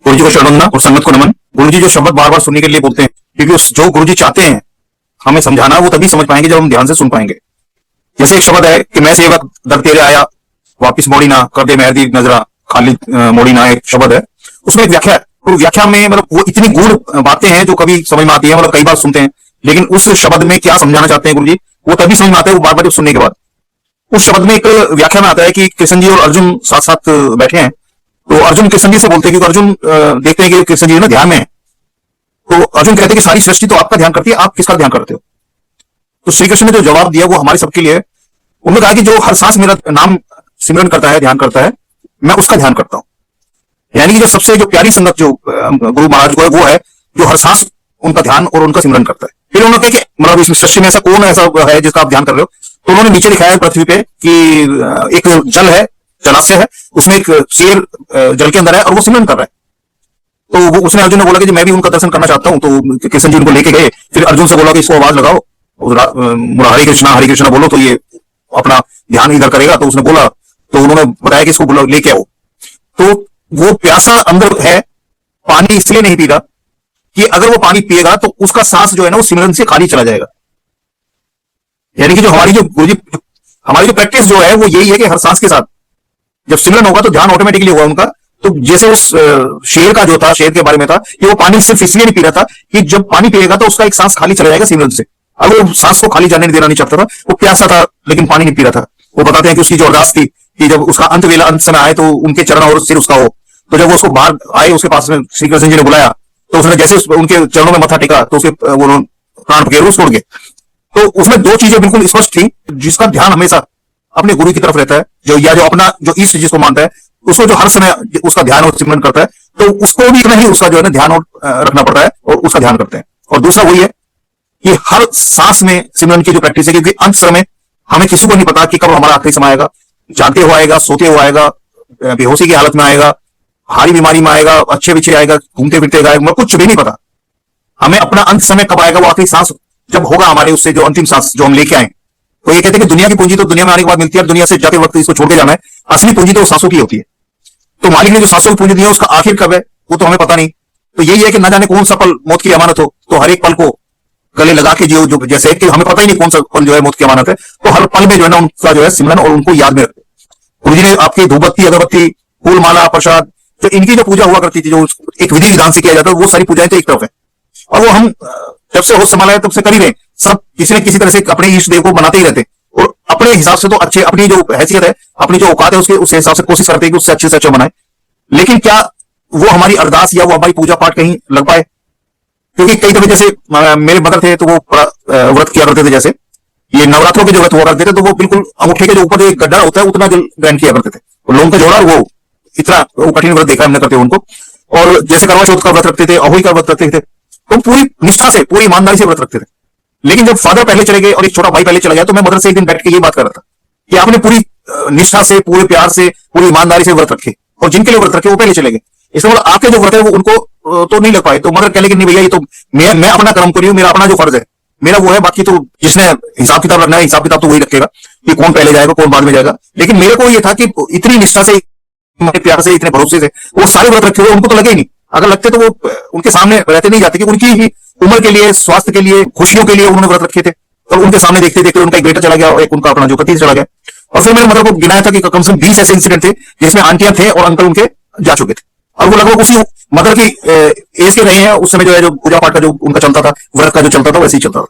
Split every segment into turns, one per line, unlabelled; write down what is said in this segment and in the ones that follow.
गुरु जी को शरण वंदना और संगत को नमन। गुरु जी जो शब्द बार बार सुनने के लिए बोलते हैं, क्योंकि जो गुरु जी चाहते हैं हमें समझाना, वो तभी समझ पाएंगे जब हम ध्यान से सुन पाएंगे। जैसे एक शब्द है कि मैं सेवक दर तेरे आया, वापिस मोड़ी ना, कर दे मेहर दी नजरा, खाली मोड़ी ना, एक शब्द है। उसमें एक व्याख्या है, और व्याख्या में मतलब वो इतनी गूढ़ बातें हैं जो कभी समझ में आती है, मतलब कई बार सुनते हैं, लेकिन उस शब्द में क्या समझाना चाहते हैं गुरु जी, वो तभी समझ में आता है, वो बार बार सुनने के बाद। उस शब्द में एक व्याख्या में आता है कि कृष्ण जी और अर्जुन साथ साथ बैठे हैं, तो अर्जुन कृष्ण जी से बोलते हैं, क्योंकि अर्जुन देखते हैं कि कृष्ण जी ना ध्यान में है, तो अर्जुन कहते हैं कि सारी सृष्टि तो आपका ध्यान करती है, आप किसका ध्यान करते हो? तो श्री कृष्ण ने जो जवाब दिया वो हमारे सबके लिए। उन्होंने कहा कि जो हर सांस मेरा नाम सिमरन करता है, ध्यान करता है, मैं उसका ध्यान करता हूं। यानी कि जो सबसे जो प्यारी संगत जो गुरु महाराज को है, वो है जो हर सांस उनका ध्यान और उनका सिमरन करता है। फिर उन्होंने कहा कि मतलब इस सृष्टि में ऐसा कौन ऐसा है जिसका आप ध्यान कर रहे हो? तो उन्होंने नीचे लिखा है पृथ्वी पे कि एक जल है, जलाशय है, उसमें एक शेर जल के अंदर है और वो सिमरन कर रहा है। तो वो उसने अर्जुन ने बोला कि मैं भी उनका दर्शन करना चाहता हूं, तो कृष्ण जी उनको लेके गए। फिर अर्जुन से बोला कि इसको आवाज लगाओ, हरे कृष्णा बोलो तो ये अपना ध्यान इधर करेगा। तो उसने बोला, तो उन्होंने बताया कि इसको लेके आओ। तो वो प्यासा अंदर है, पानी इसलिए नहीं पी रहा कि अगर वो पानी पिएगा तो उसका सांस जो है ना वो सिमरन से खाली चला जाएगा। यानी कि जो हमारी हमारी जो प्रैक्टिस जो है वो यही है कि हर सांस के साथ जब सिमरन होगा तो ध्यान ऑटोमेटिकली होगा उनका। तो जैसे उस शेर का जो था, शेर के बारे में था कि वो पानी सिर्फ इसलिए नहीं पी रहा था कि जब पानी पिएगा तो उसका एक सांस खाली चला जाएगा सिमरन से। अगर वो सांस को खाली जाने देना नहीं चाहता था, वो प्यासा था लेकिन पानी नहीं पी रहा था। वो बताते हैं कि उसकी जो अरदास थी कि जब उसका अंत वेला, अंत समय आए तो उनके चरण और सिर उसका हो। तो जब वो उसको बाहर आए, उसके पास में श्री कृष्ण जी ने बुलाया, तो उसने जैसे उनके चरणों में मत्था टेका तो उसके वो प्राण पकड़े, वो छोड़ गए। तो उसमें दो चीजें बिल्कुल स्पष्ट थी, जिसका ध्यान हमेशा अपने गुरु की तरफ रहता है, जो या जो अपना जो ईष्ट जिसको मानता है, उसको जो हर समय उसका ध्यान और सिमरन करता है, तो उसको भी इतना ही उसका जो है ना ध्यान और रखना पड़ता है और उसका ध्यान करते हैं। और दूसरा वही है कि हर सांस में सिमरन की जो प्रैक्टिस है, क्योंकि अंत समय हमें किसी को नहीं पता कि कब हमारा आखिरी समय आएगा। जागते हुए आएगा, सोते हुए आएगा, बेहोशी की हालत में आएगा, हारी बीमारी में आएगा, अच्छे बिछे आएगा, घूमते फिरते आएगा, कुछ भी नहीं पता हमें अपना अंत समय कब आएगा। वो आखिरी सांस जब होगा हमारे, उससे जो अंतिम सांस जो हम लेके आए। तो ये कहते हैं कि दुनिया की पूंजी तो दुनिया में आने के बाद मिलती है, दुनिया से जाते वक्त इसको छोड़ के जाना है। असली पूंजी तो सांसों की होती है। तो मालिक ने जो सांसों की पूंजी दी है उसका आखिर कब है वो तो हमें पता नहीं। तो यही है कि न जाने कौन सा पल मौत की अमानत हो, तो हर एक पल को गले लगा के जो जैसे कि हमें पता ही नहीं कौन सा पल जो है मौत की अमानत है, तो हर पल में जो है ना उनका जो है सिमरन और उनको याद में रखते। गुरु जी ने आपकी धूपबत्ती, अगरबत्ती, फूल माला, प्रसाद, जो इनकी जो पूजा हुआ करती थी, जो एक विधि विधान से किया जाता है, वो सारी पूजाएं तो एक तरफ है। और वो हम जब से होश संभाला है तब से कर ही रहे, सब किसी न किसी तरह से अपने इष्ट देव को बनाते ही रहते, और अपने हिसाब से तो अच्छे, अपनी जो हैसियत है, अपनी जो औकात है, उस हिसाब से कोशिश करते हैं कि उससे अच्छे से अच्छा बनाए। लेकिन क्या वो हमारी अरदास या वो हमारी पूजा पाठ कहीं लग पाए? क्योंकि कई दफे जैसे मेरे मदर थे तो वो व्रत किया करते थे, जैसे ये नवरात्रों के जो व्रत हुआ करते थे, तो वो बिल्कुल अंगूठे के जो ऊपर एक गड्ढा होता है उतना जो ग्रहण किया करते थे, लोगों का जोड़ा, वो इतना कठिन व्रत देखा हमने करते उनको। और जैसे करवा चौथ का व्रत रखते थे, अहोई का व्रत रखते थे, तो पूरी निष्ठा से, पूरी ईमानदारी से व्रत रखते थे। लेकिन जब फादर पहले चले गए और एक छोटा भाई पहले चला गया, तो मैं मदर से एक दिन बैठ के ये बात कर रहा था कि आपने पूरी निष्ठा से, पूरे प्यार से, पूरी ईमानदारी से व्रत रखे, और जिनके लिए व्रत रखे वो पहले चले गए। इसका मतलब आपके जो व्रत है वो उनको तो नहीं लग पाए। तो मदर कह लेकिन नहीं भैया, ये तो मैं अपना कर्म करी हूं, मेरा अपना जो फर्ज है मेरा वो है, बाकी तो जिसने हिसाब किताब रखना है, हिसाब किताब तो वही रखेगा कि कौन पहले जाएगा कौन बाद में जाएगा। लेकिन मेरे को ये था कि इतनी निष्ठा से, प्यार से, इतने भरोसे से वो सारे व्रत रखे हुए, उनको तो लगे ही नहीं। अगर लगते तो वो उनके सामने रहते नहीं जाते, कि उनकी ही उम्र के लिए, स्वास्थ्य के लिए, खुशियों के लिए उन्होंने व्रत रखे थे। और उनके सामने देखते देखते उनका एक बेटा चला गया और एक उनका अपना जो पति चला गया। और फिर मैंने मदर को गिनाया था कि कम से कम 20 ऐसे इंसिडेंट थे जिसमें आंटियां थे और अंकल उनके जा चुके थे, और वो लगभग उसी मदर की एज के रहे हैं उस समय, जो है जो पूजा पाठ का जो उनका चलता था, व्रत का जो चलता था, वैसे ही चलता था।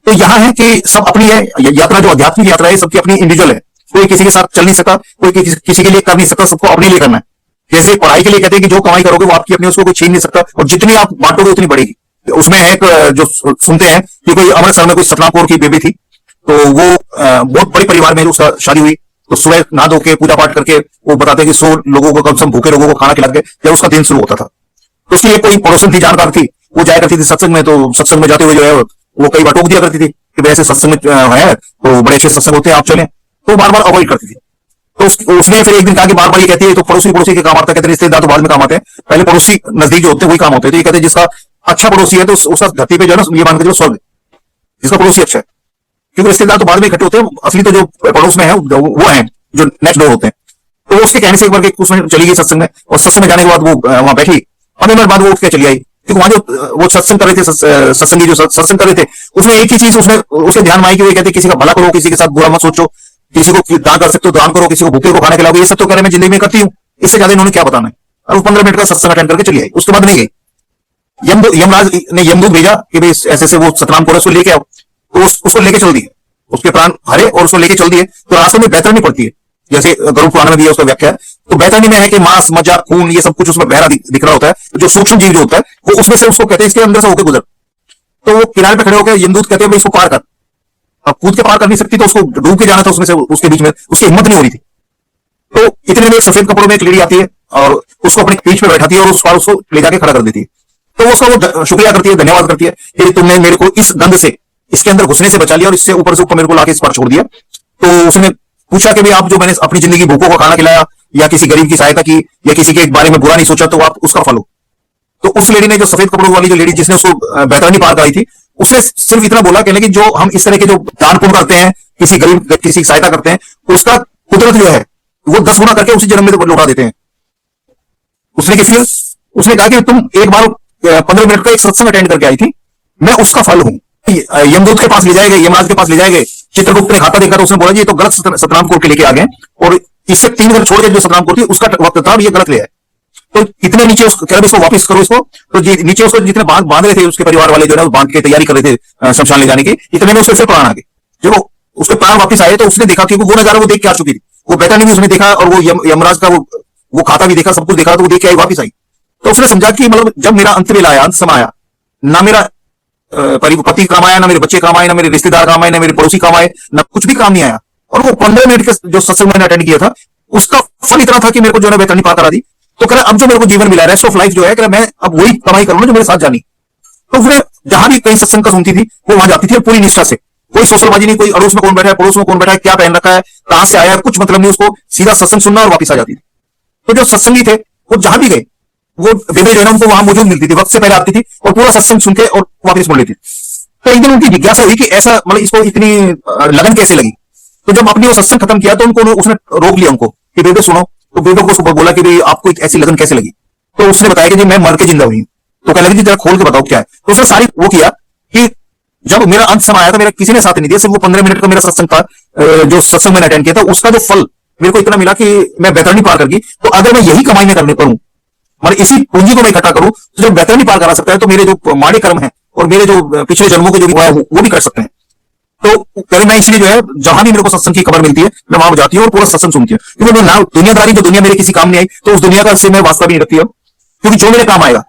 तो यहाँ है कि सब अपनी है यात्रा, जो आध्यात्मिक यात्रा है सबकी अपनी इंडिविजुअल है। कोई किसी के साथ चल नहीं सका, कोई किसी के लिए कर नहीं सकता, सबको अपने लिए करना है। जैसे पढ़ाई के लिए कहते हैं कि जो कमाई करोगे वो आपकी अपनी, उसको कोई छीन नहीं सकता, और जितनी आप बांटोगे उतनी बढ़ेगी। उसमें एक जो सुनते हैं कि कोई अमृतसर में कोई सतना कौर की बेबी थी, तो वो बहुत बड़े परिवार में उसका शादी हुई, तो सुबह नहा धो के पूजा पाठ करके वो बताते हैं कि 100 लोगों को, कम से कम भूखे लोगों को खाना खिला के जब उसका दिन शुरू होता था। तो उसकी एक कोई पड़ोसन थी, जानकार थी, वो जाया करती थी सत्संग में। तो सत्संग में जाते हुए जो है वो कई बार टोक दिया करती थी कि वैसे सत्संग में है तो बड़े अच्छे सत्संग होते हैं, आप चलें। तो बार बार अवॉइड करती थी। तो उसने फिर एक दिन कहा कि बार बार ये कहती है तो पड़ोसी के काम आता है, कहते रिश्तेदार तो बाद में काम आते हैं, पहले पड़ोसी नजदीक जो होते हैं वही काम होते हैं। तो ये कहते हैं जिसका अच्छा पड़ोसी है तो उसका धरती पे जो है ना, ये मान के चलो स्वर्ग, जिसका पड़ोसी अच्छा है। क्योंकि रिश्तेदार तो बाद में इकट्ठे होते हैं, असली तो जो पड़ोस में है वो है जो नेक्स्ट डोर होते हैं। तो वो उसके कहने से एक बार उसमें चली गई सत्संग में, और सत्संग में जाने के बाद वो वहां बैठी, 15 मिनट बाद वो उठ के चली आई, क्योंकि वहां जो वो सत्संग कर रहे थे, सत्संगी जो सत्संग कर रहे थे, उसमें एक ही चीज उसमें उसके ध्यान में आई कि वो कहते किसी का भला करो, किसी के साथ बुरा मत सोचो, किसी को दान कर सकते हो दान करो, किसी को भूखे को खाने खिलाओ, ये सब तो कह रहे मैं जिंदगी में करती हूँ, इससे ज्यादा इन्होंने क्या बताना है। और वो 15 मिनट का सत्संग अटेंड करके चली आई, उसके बाद नहीं गई। यमराज ने यमदूत भेजा कि भाई ऐसे ऐसे वो सतनाम को उसको लेके आओ, तो उसको लेके चल दिए, उसके प्राण हरे और उसको लेके चल दिए। तो रास्ते में बैतरणी पड़ती है, जैसे गरुड़ पुराण में भी है उसका व्याख्या है। तो बैतरणी में है कि मांस मज्जा खून ये सब कुछ उसमें बहरा दिख रहा होता है, जो सूक्ष्म जीव जो होता है वो उसमें से उसको कहते हैं इसके अंदर से होकर गुजर। तो वो किनारे पे खड़े होकर यमदूत कहते हैं भाई इसको पार कर, अब कूद के पार कर नहीं सकती तो उसको डूब के जाना था उसमें से, उसके बीच में उसकी हिम्मत नहीं हो रही थी। तो इतने में एक सफेद कपड़ों में एक लेडी आती है और उसको अपने पीठ पे बैठाती है और उसको ले जाके खड़ा कर देती है। तो उसका वो शुक्रिया करती है, धन्यवाद करती है कि तुमने मेरे को इस गंध से, इसके अंदर घुसने से बचा लिया और इससे ऊपर से ऊपर मेरे को लाके इस पर छोड़ दिया। तो उसने पूछा कि भाई आप जो मैंने अपनी जिंदगी भूखों को खाना खिलाया या किसी गरीब की सहायता की या किसी के बारे में बुरा नहीं सोचा तो आप उसका फल हो। तो उस लेडी ने, जो सफेद कपड़ों वाली जो लेडी जिसने उसको बैतरणी पार कराई थी, उसने सिर्फ इतना बोला कहने कि जो हम इस तरह के जो दान पुण्य करते हैं, किसी गरीब किसी की सहायता करते हैं, उसका कुदरत जो है वो 10 गुना करके उसी जन्म में लौटा देते हैं। उसने कहा कि तुम एक बार 15 मिनट का एक सत्संग अटेंड करके आई थी, मैं उसका फल हूं। यमदूत के पास ले जाएंगे, यमराज के पास ले जाएंगे। चित्रगुप्त ने खाता देखा तो उसने बोला जी ये तो गलत सतनाम कोर के लेके आ गए, और इससे 3 घर छोड़ के जो सतनाम कोर थी उसका वक्त था, ये गलत ले आए। तो इतने नीचे इसको वापस करो इसको। तो नीचे उसको जितने बांध रहे थे उसके परिवार वाले जो है बांध के तैयारी कर रहे थे शमशान ले जाने की, इतने में उसके फिर प्राण आ गए। जब उसके प्राण वापस आए तो उसने देखा कि वो नजारा वो देख के आ चुकी थी, वो बैतरणी भी उसने देखा और वो यमराज का वो खाता भी देखा, सब कुछ देखा, तो वो देख के आई वापस आई। तो उसने समझा कि मतलब जब मेरा अंत वेला आया, अंत समय आया, ना मेरा पति काम आया, ना मेरे बच्चे काम आए, ना मेरे रिश्तेदार काम आए, ना मेरे पड़ोसी काम आए, ना कुछ भी काम नहीं आया। और वो 15 मिनट के जो सत्संग मैंने अटेंड किया था उसका फल इतना था कि मेरे को जो है बैतरणी पार करा दी। तो कह अब जो मेरे को जीवन मिला, रेस्ट ऑफ लाइफ जो है, कह मैं अब वही कमाई करूंगा जो मेरे साथ जानी। तो फिर जहां भी कहीं सत्संग का सुनती थी वो वहां जाती थी पूरी निष्ठा से, कोई सोशलबाजी नहीं, कोई अड़ोस में कौन बैठा है, पड़ोस में कौन बैठा है, क्या पहन रखा है, कहां से आया है, कुछ मतलब नहीं, उसको सीधा सत्संग सुनना और वापस आ जाती थी। तो जो सत्संगी थे वो जहां भी गए वो बेबे जो है ना उनको वहां मौजूद मिलती थी, वक्त से पहले आती थी और पूरा सत्संग सुन के और वापस मुड़ लेती थी। तो एक दिन उनकी जिज्ञासा हुई कि ऐसा मतलब इसको इतनी लगन कैसे लगी। तो जब अपनी वो सत्संग खत्म किया तो उनको उसने रोक लिया उनको कि बेबे सुनो। तो बेबे को उसको बोला कि भाई आपको ऐसी लगन कैसे लगी। तो उसने बताया कि जी मैं मर के जिंदा हुई। तो कहने लगी जरा खोल के बताओ क्या है। तो उसने सारी वो किया कि जब मेरा अंत समय आया था मेरा किसी ने साथ नहीं दिया, सिर्फ वो 15 मिनट का मेरा सत्संग था, जो सत्संग मैंने अटेंड किया था उसका जो फल मेरे को इतना मिला कि मैं बैतरणी पार कर गई। तो अगर मैं यही कमाई में करने करूं, मतलब इसी पूंजी को मैं इकट्ठा करूं, तो जब बैतरणी पार करा सकता है तो मेरे जो माड़े कर्म है और मेरे जो पिछले जन्मों के जो भी हुआ है वो भी कर सकते हैं। तो पहले मैं इसलिए जो है जहां भी मेरे को सत्संग की खबर मिलती है मैं वहां जाती हूँ और पूरा सत्संग सुनती हूँ, क्योंकि मैं ना दुनियादारी जो दुनिया मेरे किसी काम नहीं आई तो उस दुनिया का से मैं वास्ता भी नहीं रखती हूँ, क्योंकि जो मेरे काम आएगा,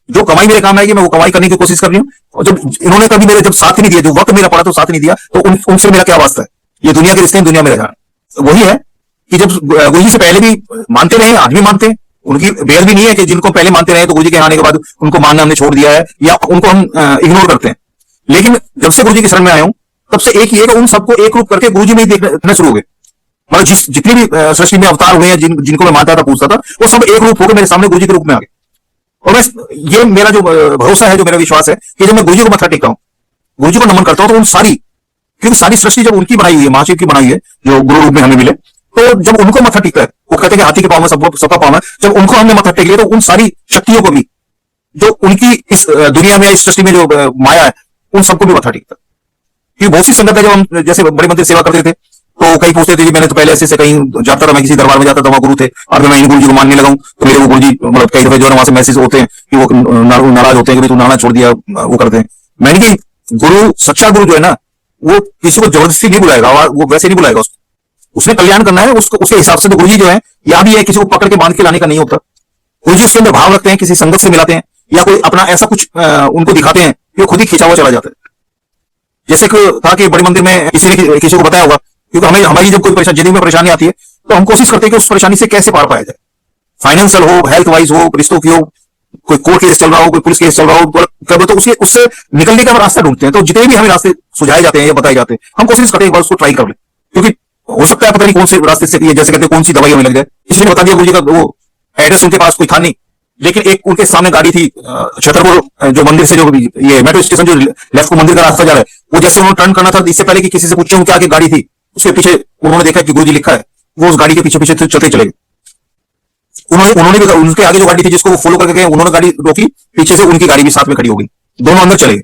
जो कमाई मेरे काम आएगी मैं वो कमाई करने की कोशिश कर रही हूँ। और जब इन्होंने कभी मेरे जब साथ नहीं दिया, जो वक्त मेरा पड़ा तो साथ नहीं दिया, तो उनसे मेरा क्या वास्ता है। ये दुनिया के रिश्ते हैं, दुनिया में रह जाना। वही है कि जब गुरु जी से पहले भी मानते रहे, आज भी मानते हैं, उनकी बेल भी नहीं है कि जिनको पहले मानते रहे तो गुरु जी के आने के बाद उनको मानना हमने छोड़ दिया है या उनको हम इग्नोर करते हैं। लेकिन जब से गुरु जी की शरण में आया हूं तब से एक ही है कि उन सबको एक रूप करके गुरु जी में ही देखना शुरू हो गए। मतलब जितने भी सृष्टि में अवतार हुए हैं, जिनको मैं मानता था पूछता था, वो सब एक रूप होकर मेरे सामने गुरु जी के रूप में आ गए। और मैं ये मेरा जो भरोसा है, जो मेरा विश्वास है कि जब मैं गुरु जी को मत्था टेकता हूँ, गुरु जी को नमन करता हूँ, तो उन सारी, क्योंकि सारी सृष्टि जब उनकी बनाई हुई है, महाशिव की बनाई है, जो गुरु रूप में हमें मिले, तो जब उनको मत्था टेकता है, वो कहते हैं कि हाथी के पाँव में सबका पाँव है, जब उनको हमने मत्था टेक लिया तो उन सारी शक्तियों को भी, जो उनकी इस दुनिया में इस सृष्टि में जो माया है, उन सबको भी मत्था टेकता है। क्योंकि बहुत सी संगत है, जब हम जैसे बड़े मंदिर सेवा करते थे तो कई पूछते थे जी मैंने तो पहले ऐसे कहीं जाता था, मैं किसी दरबार में जाता था, वहां गुरु थे, और मैं इन गुरु जी को मानने लगा हूं, तो मेरे वो गुरु जी मतलब कई दफे जो है वहां से मैसेज होते हैं कि वो नाराज होते हैं कि तू नाना छोड़ दिया, वो करते हैं। मैंने कि गुरु, सच्चा गुरु जो है ना, वो किसी को जबरदस्ती नहीं बुलाएगा, वो वैसे नहीं बुलाएगा, उसने कल्याण करना है उसको, उसके हिसाब से। तो गुरु जी जो है या भी है, किसी को पकड़ के बांध के लाने का नहीं होता। गुरु जी उसके अंदर भाव रखते हैं, किसी संगत से मिलाते हैं या कोई अपना ऐसा कुछ उनको दिखाते हैं कि वो खुद ही खींचा हुआ चला जाता है। जैसे था कि बड़े मंदिर में किसी को बताया होगा, क्योंकि हमें हमारी जब कोई जिंदगी में परेशानी आती है तो हम कोशिश करते हैं कि उस परेशानी से कैसे पार पाया जाए। फाइनेंशियल हो, हेल्थ वाइज हो, रिश्तों की हो, कोई कोर्ट केस चल रहा हो, कोई पुलिस केस चल रहा हो, कब तो उससे निकलने का रास्ता ढूंढते हैं। तो जितने भी हमें रास्ते सुझाए जाते हैं या बताए जाते हैं, हम कोशिश करते हैं एक बार उसको ट्राई कर ले, क्योंकि हो सकता है पता नहीं कौन से रास्ते से, जैसे कहते हैं कौन सी दवाई हमें लग जाए। इसलिए बता दिया गुरु जी का वो एड्रेस उनके पास कोई था नहीं, लेकिन एक उनके सामने गाड़ी थी छतरपुर जो मंदिर से, जो ये मेट्रो स्टेशन जो लेफ्ट को मंदिर का रास्ता जा रहा है, वो जैसे उन्होंने टर्न करना था, इससे पहले कि किसी से पूछे उनके आगे गाड़ी थी, उसके पीछे उन्होंने देखा कि गुरु जी लिखा है, वो उस गाड़ी के पीछे पीछे चलते चले गए। उन्होंने उन्होंने भी उनके आगे जो गाड़ी थी जिसको वो फॉलो करके गए, उन्होंने गाड़ी रोकी, पीछे से उनकी गाड़ी भी साथ में खड़ी हो गई, दोनों अंदर चले गए।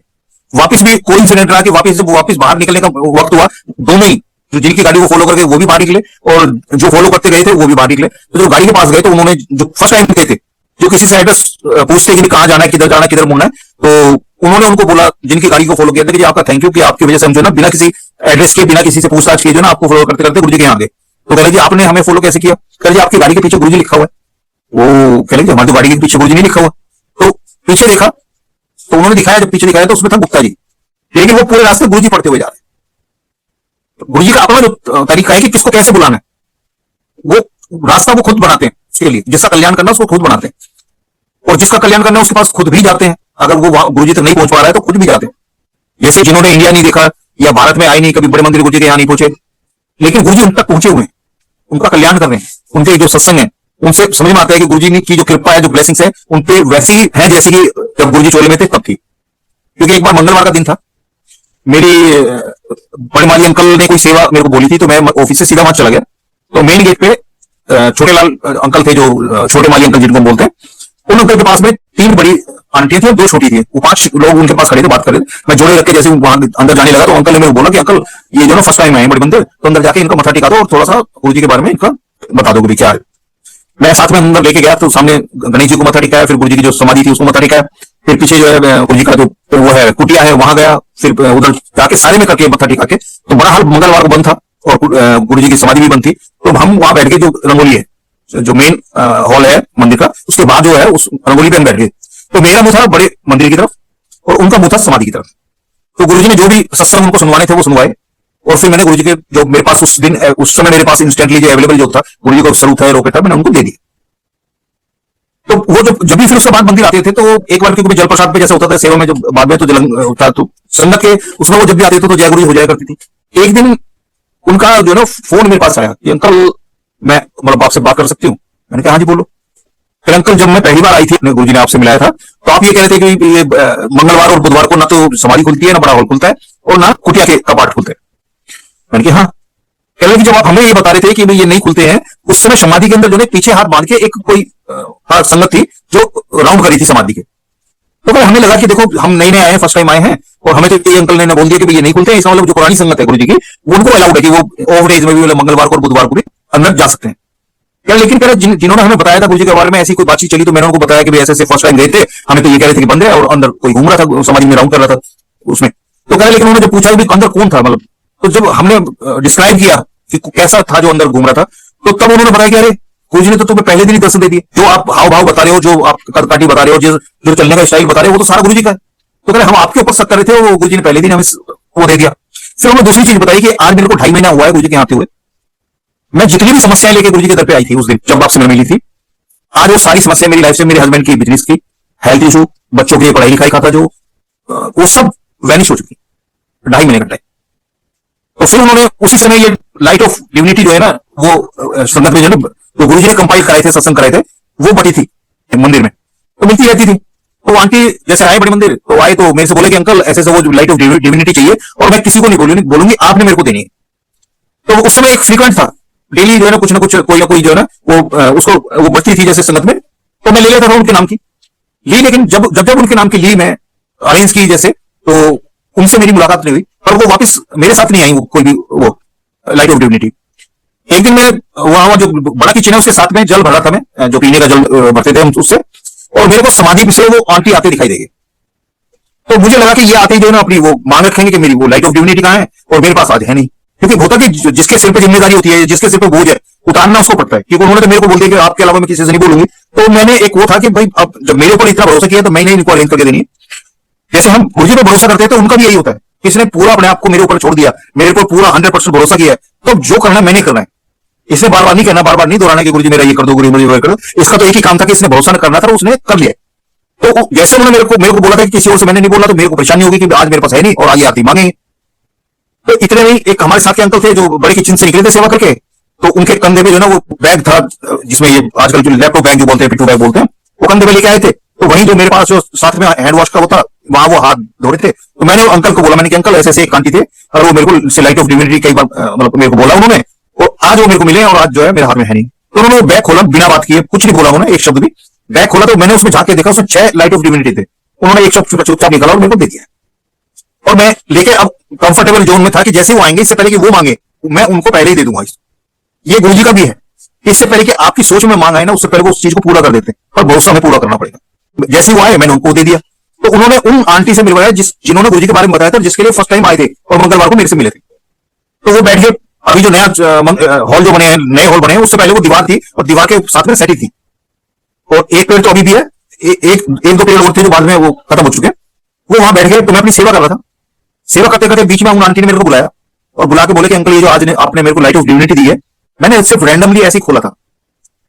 वापस भी कोई इंसिडेंट रहा कि वापस जब वापस बाहर निकलने का वक्त हुआ, दोनों ही जो जिनकी गाड़ी को फॉलो करके वो भी बाहर निकले और जो फॉलो करते गए थे वो भी बाहर निकले। तो जो गाड़ी के पास गए तो उन्होंने जो फर्स्ट टाइम गए थे, जो किसी से एड्रेस पूछते कि कहाँ जाना है, किधर जाना है, किधर मुड़ना है, तो उन्होंने उनको बोला जिनकी गाड़ी को फॉलो किया था कि आपका थैंक यू कि आपकी वजह से हम जो ना बिना किसी एड्रेस के, बिना किसी से पूछताछ किए जो ना आपको फॉलो करते करते गुरु जी के यहाँ गए। तो कह जी आपने हमें फॉलो कैसे किया? कह जी आपकी गाड़ी के पीछे गुरु जी लिखा हुआ है। वो कह हमारी तो गाड़ी के पीछे गुरु जी नहीं लिखा हुआ। तो पीछे देखा तो उन्होंने दिखाया, जब पीछे दिखाया तो उसमें था गुप्ता जी, लेकिन वो पूरे रास्ते गुरु जी पढ़ते हुए जा रहे। गुरु जी का अपना जो तरीका है कि किसको कैसे बुलाना है, वो रास्ता वो खुद बनाते हैं उसके लिए, जिसका कल्याण करना उसको खुद बनाते हैं, और जिसका कल्याण करना उसके पास खुद भी जाते हैं। अगर वो गुरु जी तक नहीं पहुंच पा रहा है तो खुद भी जाते हैं। जैसे जिन्होंने इंडिया नहीं देखा या भारत में आए नहीं, कभी बड़े मंदिर गुरु जी के यहाँ नहीं पहुंचे, लेकिन गुरु जी उन तक पहुंचे हुए हैं, उनका कल्याण कर रहे हैं। उनके जो सत्संग है उनसे समझ में आता है कि गुरु जी की जो कृपा है, जो ब्लेसिंग्स है उन पे वैसी ही है जैसी कि जब गुरु जी चोले में थे तब थी। क्योंकि एक बार मंगलवार का दिन था, मेरी बड़े माली अंकल ने कोई सेवा मेरे को बोली थी, तो मैं ऑफिस से सीधा वहां चला गया। तो मेन गेट पे छोटे लाल अंकल थे, जो छोटे माली अंकल जिनको बोलते हैं, उन अंकल के पास में 3 बड़ी आंटियां थी और 2 छोटी थी। वो 5 लोग उनके पास खड़े थे, बात कर रहे थे। मैं जोड़े रख के जैसे वहां अंदर जाने लगा तो अंकल ने मेरे को बोला कि अंकल ये जो ना फर्स्ट टाइम आए बड़े बंदे, तो अंदर जाके इनका मत्था टिका दो और थोड़ा सा गुरु जी के बारे में इनका बता दो कि क्या है। मैं साथ में अंदर लेके गया, तो सामने गणेश जी को मत्था टिकाया, फिर गुरु जी की जो समाधि थी उसको मत्था टिकाया, फिर पीछे जो है गुरु जी का जो वो है कुटिया है वहां गया, फिर उधर जाके सारे में करके मत्था टिका के, तो बड़ा हाल मंगलवार को बंद था और गुरु जी की समाधि भी बंद थी। तो हम वहां बैठ के, जो रंगोली है, जो मेन हॉल है मंदिर का, उसके बाद जो है उस रंगोली पे हम बैठ गए। तो मेरा मुंह था बड़े मंदिर की तरफ और उनका मुंह था समाधि की तरफ। तो गुरु जी ने जो भी सत्संग उनको सुनवाने थे वो सुनवाए, और फिर मैंने गुरु जी के जो मेरे पास उस दिन उस समय मेरे पास इंस्टेंटली जो अवेलेबल जो था, गुरु जी को स्वरूप था, रॉकेट था, मैंने उनको दे दिया। तो वो जब भी फिर उसके बाद मंदिर आते थे, तो एक बार क्योंकि जल प्रसाद पे जैसे होता था सेवा में, जब बाद में तो जल होता, तो संगत के उसमें वो जब भी आते थे तो जय गुरु जी हो जाया करती थी। एक दिन उनका जो है ना फोन मेरे पास आया कि अंकल मैं मतलब आपसे बात कर सकती हूँ? मैंने कहा हाँ जी बोलो। फिर अंकल जब मैं पहली बार आई थी, गुरु जी ने आपसे मिलाया था, तो आप ये कह रहे थे कि ये मंगलवार और बुधवार को ना तो समाधि खुलती है, ना बड़ा हॉल खुलता है, और ना कुटिया के कपाट खुलते हैं। मैंने कहा हाँ। कह रहे कि जब आप हमें ये बता रहे थे कि भाई ये नहीं खुलते हैं, उस समय समाधि के अंदर जो है पीछे हाथ बांध के एक कोई संगत थी जो राउंड करी थी समाधि के। तो फिर हमें लगा कि देखो हम नए नए आए हैं, फर्स्ट टाइम आए हैं, और हमें तो ये अंकल ने बोल दिया कि ये नहीं खुलते हैं, इसका मतलब जो पुरानी संगत है गुरु जी की उनको अलाउड है कि वो ओवर एज में भी मंगलवार को और बुधवार को भी अंदर जा सकते हैं। क्या लेकिन कह जिन्होंने हमें बताया था गुरु जी के बारे में ऐसी कोई बातचीत चली, तो मैंने उनको बताया कि ऐसे फर्स्ट टाइम गए थे, हमें तो ये कह रहे थे कि बंद है, और अंदर कोई घूम रहा था समाधि में राउंड कर रहा था उसमें। तो कह रहे लेकिन उन्होंने जब पूछा कि अंदर कौन था, मतलब तो जब हमने डिस्क्राइब किया कि कैसा था जो अंदर घूम रहा था, तो तब उन्होंने बताया कि अरे गुरु जी ने तो तुम्हें पहले दिन ही दर्शन दे दिए, जो आप हाव भाव बता रहे हो, जो आप कदकाठी बता रहे हो, जो चलने का स्टाइल बता रहे हो, वो तो सारा गुरु जी का है। तो कह रहे हम आपके ऊपर शक कर रहे थे, वो गुरु जी ने पहले दिन हमें वो दे दिया। फिर उन्होंने दूसरी चीज बताई कि आज मेरे को 2.5 महीना हुआ है गुरु जी के आते हुए, मैं जितनी भी समस्याएं लेके गुरु जी के दर पे आई थी उस दिन जब आपसे मैं मिली थी, आज वो सारी समस्या मेरी लाइफ से, मेरे हस्बैंड की, बिजनेस की, हेल्थ इशू, बच्चों की पढ़ाई लिखाई का था, जो वो सब वैनिश हो चुकी 2.5 महीने का टाइम। तो फिर उन्होंने उसी समय ये लाइट ऑफ डिविनिटी जो है ना, वो संगत में जो है तो गुरु जी ने कंपाइल कराए थे, सत्संग कराए थे, वो बटी थी मंदिर में, तो मिलती रहती थी। तो आंटी जैसे आए बड़े मंदिर, तो आए तो मेरे से बोले कि अंकल ऐसे ऐसे वो लाइट ऑफ डिविनिटी चाहिए, और मैं किसी को नहीं बोलूंगी, आपने मेरे को देनी है। तो उस समय एक फ्रीक्वेंट था, डेली जो है ना कुछ कोई ना कोई जो है ना वो उसको वो बढ़ती थी जैसे संगत में, तो मैं ले लेता था उनके नाम की ली। लेकिन जब जब जब उनके नाम की ली, मैं अरेंज की जैसे, तो उनसे मेरी मुलाकात नहीं हुई, और वो वापस मेरे साथ नहीं आई, वो कोई भी वो लाइट ऑफ डिविनिटी। एक दिन मैं वहां जो बड़ा किचन है उसके साथ में जल भरा था, मैं जो पीने का जल भरते थे हम उससे, और मेरे को समाधि से वो आंटी आते दिखाई देगी। तो मुझे लगा कि ये आते ही जो है ना अपनी वो मांग रखेंगे कि मेरी वो लाइट ऑफ डिविनिटी कहाँ है, और मेरे पास आज है नहीं। क्योंकि होता कि जिसके सिर पे जिम्मेदारी होती है, जिसके सिर पे बोझ है, उतारना उसको पड़ता है। क्योंकि उन्होंने तो मेरे को बोल दिया कि आपके अलावा मैं किसी से नहीं बोलूंगी। तो मैंने एक वो था कि भाई अब जब मेरे ऊपर इतना भरोसा किया तो मैंने इनको अरेंज करके देनी है। जैसे हम गुरु जी पर भरोसा करते हैं तो उनका भी यही होता है, किसने पूरा अपने आप को मेरे ऊपर छोड़ दिया, मेरे ऊपर पूरा 100% भरोसा किया है, तो जो करना मैंने करना है। इसे बार बार नहीं करना, बार बार नहीं दोहराना कि गुरु जी मेरा ये कर दो, गुरु जी मेरा कर दो। इसका तो एक ही काम था कि इसने भरोसा करना था, उसने कर लिया। तो जैसे उन्होंने मेरे को बोला था कि किसी और से मैंने नहीं बोला, तो मेरे को परेशानी होगी कि आज मेरे पास है नहीं और आगे आती मांगेंगे। तो इतने में एक हमारे साथ के अंकल थे जो बड़े किचन से निकले थे सेवा करके, तो उनके कंधे में जो ना वो बैग था जिसमें ये आजकल जो लैपटॉप बैग जो बोलते हैं, पिट्ठू बैग बोलते हैं, वो कंधे में लेके आए थे। तो वहीं जो मेरे पास जो साथ में हैंड वॉश का होता, वहां वो हाथ धो रहे थे। तो मैंने अंकल को बोला, मैंने कि अंकल ऐसे ऐसे एक आंटी थे और वो मेरे को लाइट ऑफ डिविनिटी कई बार मतलब मेरे को बोला उन्होंने, और आज वो मेरे को मिले और आज जो है मेरे हाथ में है नहीं। तो उन्होंने बैग खोला बिना बात किए, कुछ नहीं बोला उन्होंने एक शब्द भी। बैग खोला तो मैंने उसमें झांक के देखा, उसमें 6 लाइट ऑफ डिविनिटी थे। उन्होंने एक शब्द चुपचाप निकाला और मेरे को दे दिया। और मैं लेके अब कंफर्टेबल जोन में था कि जैसे वो आएंगे, इससे पहले कि वो मांगे मैं उनको पहले ही दे दूंगा। ये गुरु जी का भी है, इससे पहले कि आपकी सोच में मांग आए ना, उससे पहले वो उस चीज को पूरा कर देते हैं, और भरोसा हमें पूरा करना पड़ेगा। जैसे वो आए मैंने उनको दे दिया। तो उन्होंने उन आंटी से मिलवाया जिन्होंने गुरु जी के बारे में बताया था, जिसके लिए फर्स्ट टाइम आए थे और मंगलवार को मेरे से मिले थे। तो वो बैठ के अभी जो नया हॉल जो बने हैं, नए हॉल बने हैं, उससे पहले वो दीवार थी और दीवार के साथ में सेटिंग थी। और एक पेड़ तो अभी भी है, एक दो पेड़ और थे जो बाद में वो खत्म हो चुके हैं। वो वहां बैठ गए, तो मैं अपनी सेवा कर रहा था। सेवा करते करते बीच में उन आंटी ने मेरे को बुलाया और बुला के बोले कि अंकल ये जो आज ने आपने मेरे को लाइट ऑफ डिविनिटी दी है, मैंने सिर्फ रैंडमली ऐसे ही खोला था,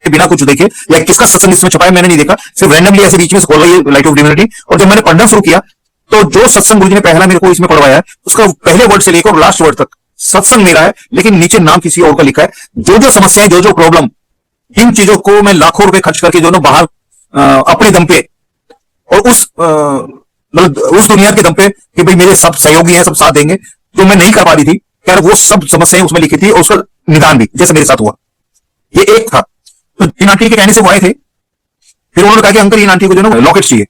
बिना कुछ देखे या किसका सत्संग इसमें छुपाया मैंने नहीं देखा, सिर्फ रैंडमली ऐसे बीच में से खोला ये लाइट ऑफ डिविनिटी। और जब मैंने पढ़ना शुरू किया तो जो सत्संग गुरु जी ने पहला मेरे को इसमें पढ़वाया है, उसका पहले वर्ड से लेकर लास्ट वर्ड तक सत्संग मेरा है, लेकिन नीचे नाम किसी और का लिखा है। जो जो समस्याएं, जो जो प्रॉब्लम, इन चीजों को मैं लाखों रुपए खर्च करके जो ना बाहर अपने दम पे और मतलब उस दुनिया के दम पे कि भाई मेरे सब सहयोगी हैं, सब साथ देंगे, जो मैं नहीं कर पा रही थी, यार वो सब समस्याएं उसमें लिखी थी और उसका निदान भी जैसे मेरे साथ हुआ। ये एक था। तो इन आंटी के कहने से वो आए थे, फिर उन्होंने कहा कि अंकल इन आंटी को जो ना लॉकेट चाहिए।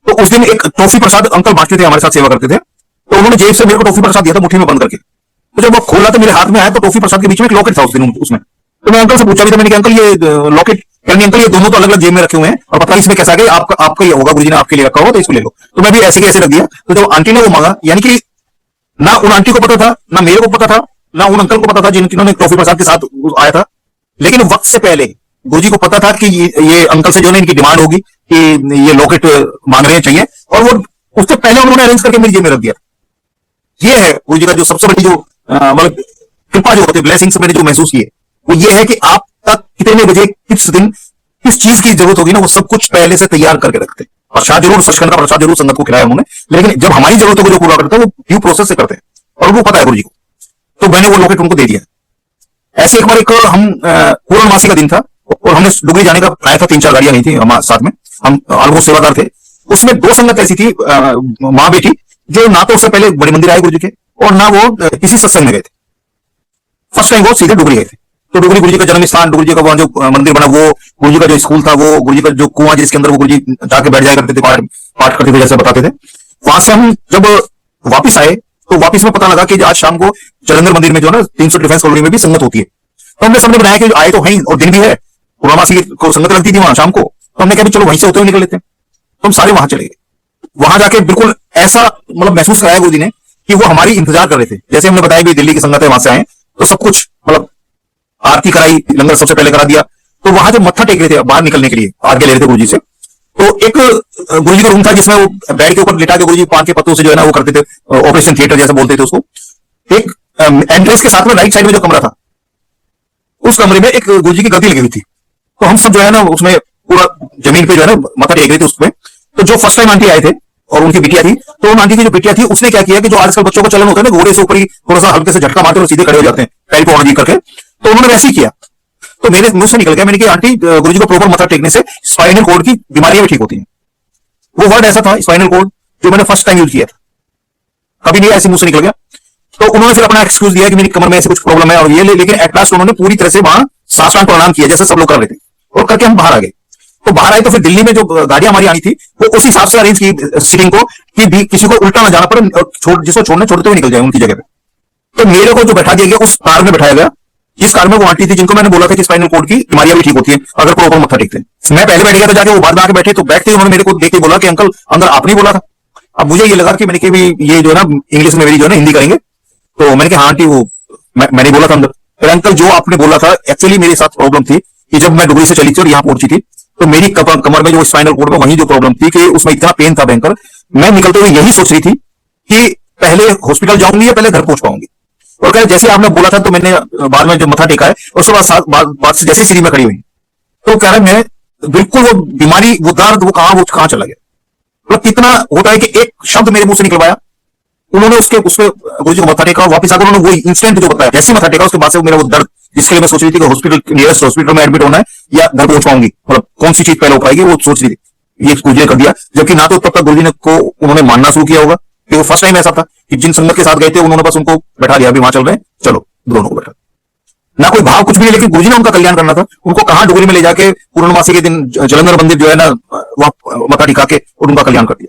तो उस दिन एक टॉफी प्रसाद अंकल बांटते थे, हमारे साथ सेवा करते थे, तो उन्होंने जेब से मेरे को टॉफी प्रसाद दिया था मुट्ठी में बंद करके। तो जब वो खोला तो मेरे हाथ में आया तो टॉफी प्रसाद के बीच में एक लॉकेट था उस दिन उसमें। तो मैं अंकल से पूछा भी था, मैंने कहा अंकल ये लॉकेट, यानी अंकल ये दोनों तो अलग अलग जेब में रखे हुए हैं और पता नहीं इसमें कैसा आ गया, आपका ये होगा, गुरुजी ने आपके लिए रखा होगा, तो इसको ले लो। तो मैं भी ऐसे के ऐसे रख दिया। तो जब आंटी ने वो मांगा, यानी कि ना उन आंटी को पता था, ना मेरे को पता था, ना उन अंकल को पता था जिन्होंने टॉफी प्रसाद के साथ आया था, लेकिन वक्त से पहले गुरुजी को पता था कि ये अंकल से जो है इनकी डिमांड होगी कि ये लॉकेट मांग रहे हैं, चाहिए, और वो उससे पहले उन्होंने अरेंज करके मेरी जेब में रख दिया। ये है गुरुजी का जो सबसे बड़ी जो मतलब कृपा जो होती है, ब्लेसिंग्स मैंने जो महसूस किए, वो ये है कि आप तक कितने बजे किस दिन किस चीज की जरूरत होगी ना, वो सब कुछ पहले से तैयार करके रखते हैं। प्रसाद जरूर सचखंड का प्रसाद जरूर संगत को खिलाया उन्होंने, लेकिन जब हमारी जरूरतों को जो पूरा करते हैं वो ड्यू प्रोसेस से करते हैं और वो पता है गुरुजी को। तो मैंने वो लॉकेट उनको दे दिया। ऐसे एक बार एक हम पूर्णमासी का दिन था और हमने डुगरी जाने का आया था, 3-4 गाड़ियां नहीं थी हमारे साथ में, हम ऑलमोस्ट सेवादार थे। उसमें 2 संगत ऐसी थी, माँ बेटी, जो ना तो उससे पहले बड़े मंदिर आए गुरुजी के और ना वो किसी सत्संग में गए थे। फर्स्ट टाइम वो सीधे डुगरी गए थे। तो डुगरी गुरुजी का जन्म स्थान, डुगरी का वहां जो मंदिर बना, वो गुरुजी का जो स्कूल था, वो गुरुजी का जो कुआं जिसके अंदर वो गुरुजी जाके बैठ जाया करते थे, पाठ करते थे जैसे बताते थे। वहां से हम जब वापिस आए तो वापिस में पता लगा कि आज शाम को जलंधर मंदिर में जो ना 300 डिफेंस कॉलोनी में भी संगत होती है। तो हमने सबने बनाया कि आए तो है और दिन भी है, पूर्णमासी को संगत लगती थी वहां शाम को, तो हमने कहा चलो वहीं से होते हुए निकल लेते हैं। तो हम सारे वहां चले गए। वहां जाके बिल्कुल ऐसा मतलब महसूस कराया गुरुजी ने कि वो हमारी इंतजार कर रहे थे। जैसे हमने बताया भी दिल्ली की संगत है, वहां से आए तो सब कुछ मतलब आरती कराई, लंगर सबसे पहले करा दिया। तो वहां जब मत्था टेक रहे थे बाहर निकलने के लिए, आगे ले रहे थे गुरुजी से, तो एक गुरुजी का रूम था जिसमें वो बेड के ऊपर लिटा के गुरुजी पान के पत्तों से जो है ना वो करते थे, ऑपरेशन थिएटर जैसा बोलते थे उसको। एक एंट्रेंस के साथ में राइट साइड में जो कमरा था, उस कमरे में एक गुरुजी की गद्दी लगी हुई थी। तो हम सब जो है ना उसमें पूरा जमीन पे जो है ना मत्था टेक रहे थे उसमें। तो जो फर्स्ट टाइम आंटी आए थे और उनकी बिटिया थी, तो उन आंटी की जो बिटिया थी उसने क्या किया कि जो आजकल बच्चों को चलन होता है ना, घोड़े से ऊपर ही थोड़ा सा हल्के से झटका मारते और सीधे खड़े हो जाते हैं पैर को जी करके, तो उन्होंने वैसे ही किया। तो मेरे मुंह से निकल गया, मैंने कहा आंटी गुरुजी को प्रॉपर मत्था टेकने से स्पाइनल कोड की बीमारियां भी ठीक होती हैं। वो वर्ड ऐसा था स्पाइनल कोड जो मैंने फर्स्ट टाइम यूज किया था, कभी नहीं ऐसे मुंह से निकल गया। तो उन्होंने फिर अपना एक्सक्यूज दिया कि मेरी कमर में ऐसे कुछ प्रॉब्लम है और ये, लेकिन एट लास्ट उन्होंने पूरी तरह से वहां साष्टांग प्रणाम किया जैसे सब लोग कर रहे थे और करके हम बाहर आ गए। तो बाहर आए तो फिर दिल्ली में जो गाड़ियां हमारी आनी थी वो उस हिसाब से अरेंज की सीटिंग को कि किसी को उल्टा ना जाना पड़े, जिसको छोड़ने छोड़ते हुए निकल जाए उनकी जगह पे। तो मेरे को जो बैठा दिया गया उस कार में बैठाया गया, इस कार में वो आंटी थी जिनको मैंने बोला था कि स्पाइनल कोड की बीमारियां भी ठीक होती है अगर प्रॉपर मत्था टेकते हैं। मैं पहले बैठ गया था जाके, वो बाद में आके बैठे, तो बैठते ही उन्होंने मेरे को देख के बोला कि अंकल अंदर आपने बोला था। अब मुझे ये लगा कि मैंने कहा ये जो है ना इंग्लिश में मेरी जो है ना हिंदी करेंगे, तो मैंने कहा हाँ आंटी वो मैंने बोला था अंदर। फिर अंकल जो आपने बोला था, एक्चुअली मेरे साथ प्रॉब्लम थी कि जब मैं डुगरी से चली थी और यहाँ पहुंची थी तो मेरी कमर में जो स्पाइनल कोड में वही जो प्रॉब्लम थी कि उसमें इतना पेन था भयंकर, मैं निकलते हुए यही सोच रही थी कि पहले हॉस्पिटल जाऊंगी या पहले घर पहुंच पाऊंगी। और कह जैसे आपने बोला था तो मैंने बाद में जो मथा टेका है उसके बाद से जैसे सीढ़ी में खड़ी हुई तो कह रहा मैं बिल्कुल वो बीमारी, वो दर्द, वो कहां चला गया। मतलब कितना होता है कि एक शब्द मेरे मुंह से निकलवाया, उन्होंने उसके गुरुजी को मत्था टेका, वापस आकर उन्होंने वही इंसिडेंट जो बताया, जैसे मत्था टेका उसके बाद से मेरा वो दर्द, जिसके लिए मैं सोच रही थी कि हॉस्पिटल, नियरेस्ट हॉस्पिटल में एडमिट होना है या घर पहुंच पाऊंगी, मतलब कौन सी चीज पहले हो पाएगी वो सोच रही थी, ये गुरुजी ने कर दिया। जबकि ना तो तब तक गुरुजी ने को उन्होंने मानना शुरू किया होगा कि वो फर्स्ट टाइम ऐसा था कि जिन संगत के साथ गए थे उन्होंने बस उनको बैठा दिया, अभी वहां चल रहे हैं चलो दोनों को बैठा। ना कोई भाव कुछ भी नहीं, लेकिन गुरुजी ने उनका कल्याण करना था। उनको कहां डुगरी में ले जाके पूर्णमासी के दिन जलंधर मंदिर जो है ना वहां मत्था टिका के और उनका कल्याण कर दिया।